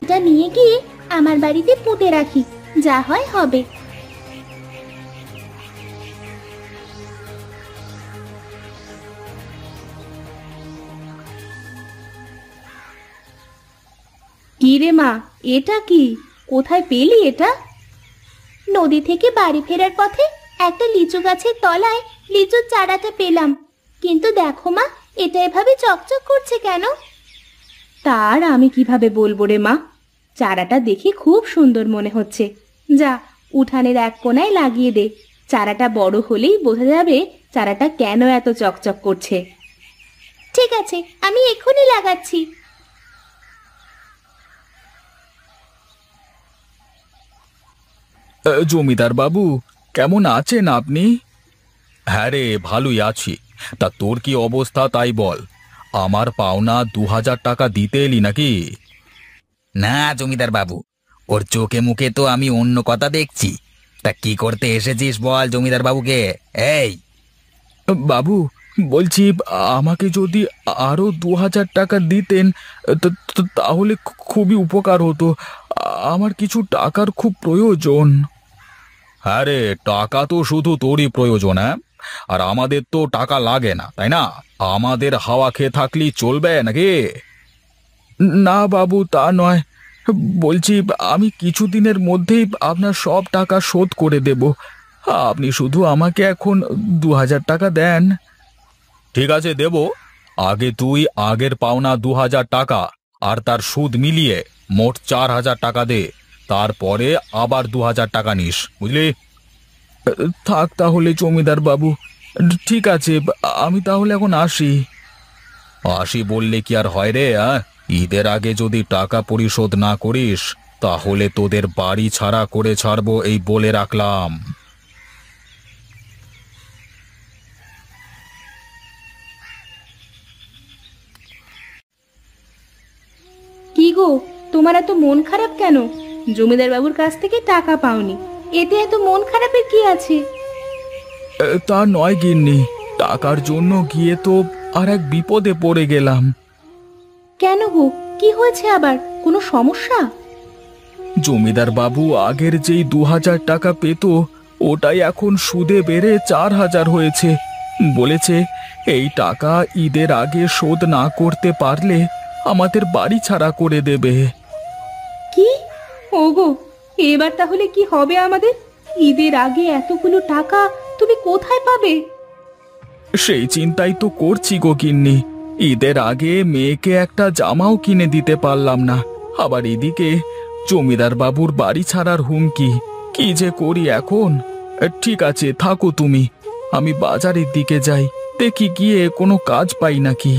দুধটা নিয়ে গিয়ে আমার বাড়িতে পুঁতে রাখি, যা হয় হবে। কি রে মা, এটা কি? কোথায় পেলি এটা? নদী থেকে বাড়ি ফেরার পথে একটা লিচু গাছের তলায় লিচুর চারাটা পেলাম। কিন্তু দেখো মা, এটা এভাবে চকচক করছে কেন? তার আমি কিভাবে বলবো রে মা, চারাটা দেখে খুব সুন্দর মনে হচ্ছে। যা, উঠানের এক কোনায় লাগিয়ে দে। চারাটা বড় হলেই বোঝা যাবে চারাটা কেন এত চকচক করছে। ঠিক আছে, আমি এক্ষুনি লাগাচ্ছি। জমিদার বাবু, কেমন আছেন আপনি? হ্যাঁ রে, ভালোই আছি। তা তোর কি অবস্থা তাই বল। আমার পাওনা 2000 টাকা দিতে এলি নাকি? না জমিদার বাবু, ওর চোখে মুখে তো আমি অন্য কথা দেখছি। তা কি করতে এসেছিস বল জমিদার বাবুকে। এই বাবু, বলছি আমাকে যদি আরো 2000 টাকা দিতেন তাহলে খুবই উপকার হতো। আমার কিছু টাকার খুব প্রয়োজন। হ্যাঁ রে, টাকা তো শুধু তোরই প্রয়োজন, হ্যাঁ? আর আমাদের তো টাকা লাগে না, তাই না? আমাদের হাওয়া খেয়ে থাকলেই চলবে নাকি? না বাবু, তা নয়। বলছি আমি কিছুদিনের মধ্যেই আপনার সব টাকা শোধ করে দেব। আপনি শুধু আমাকে এখন 2000 টাকা দেন। ঠিক আছে, দেব। আগে তুই আগের পাওনা 2000 টাকা আর তার সুদ মিলিয়ে মোট 4000 টাকা দে। তারপরে আবার 2000 টাকা নিস, বুঝলি? থাক তাহলে জমিদার বাবু। ঠিক আছে, আমি তাহলে এখন আসি। আসি বললে কি আর হয় রে? ঈদের আগে যদি টাকা পরিশোধ না করিস তাহলে তোদের বাড়ি ছাড়া করে ছাড়বো, এই বলে রাখলাম। কি গো, তোমার এত মন খারাপ কেন? জমিদার বাবুর কাছ থেকে টাকা পাওনি, এতে এত মন খারাপের কি আছে? তা নয় গিন্নি, টাকার জন্য গিয়ে তো আর এক বিপদে পড়ে গেলাম। কেন গো, কি হয়েছে আবার? কোনো সমস্যা? জমিদার বাবু আগের যেই 2000 টাকা পেত ওটাই এখন সুদে বেড়ে 4000 হয়েছে। বলেছে এই টাকা ঈদের আগে শোধ না করতে পারলে আমাদের বাড়ি ছাড়া করে দেবে। কি? ওগো, এবার তাহলে কি হবে আমাদের? ঈদের আগে এতগুলো টাকা তুমি কোথায় পাবে? সেই চিন্তাই তো করছি গো গিন্নি। ঈদের আগে মেয়েকে একটা জামাও কিনে দিতে পারলাম না, আবার এদিকে জমিদার বাবুর বাড়ি ছাড়ার হুমকি। কি যে করি এখন। ঠিক আছে, থাকো তুমি। আমি বাজারের দিকে যাই, দেখি গিয়ে কোনো কাজ পাই নাকি।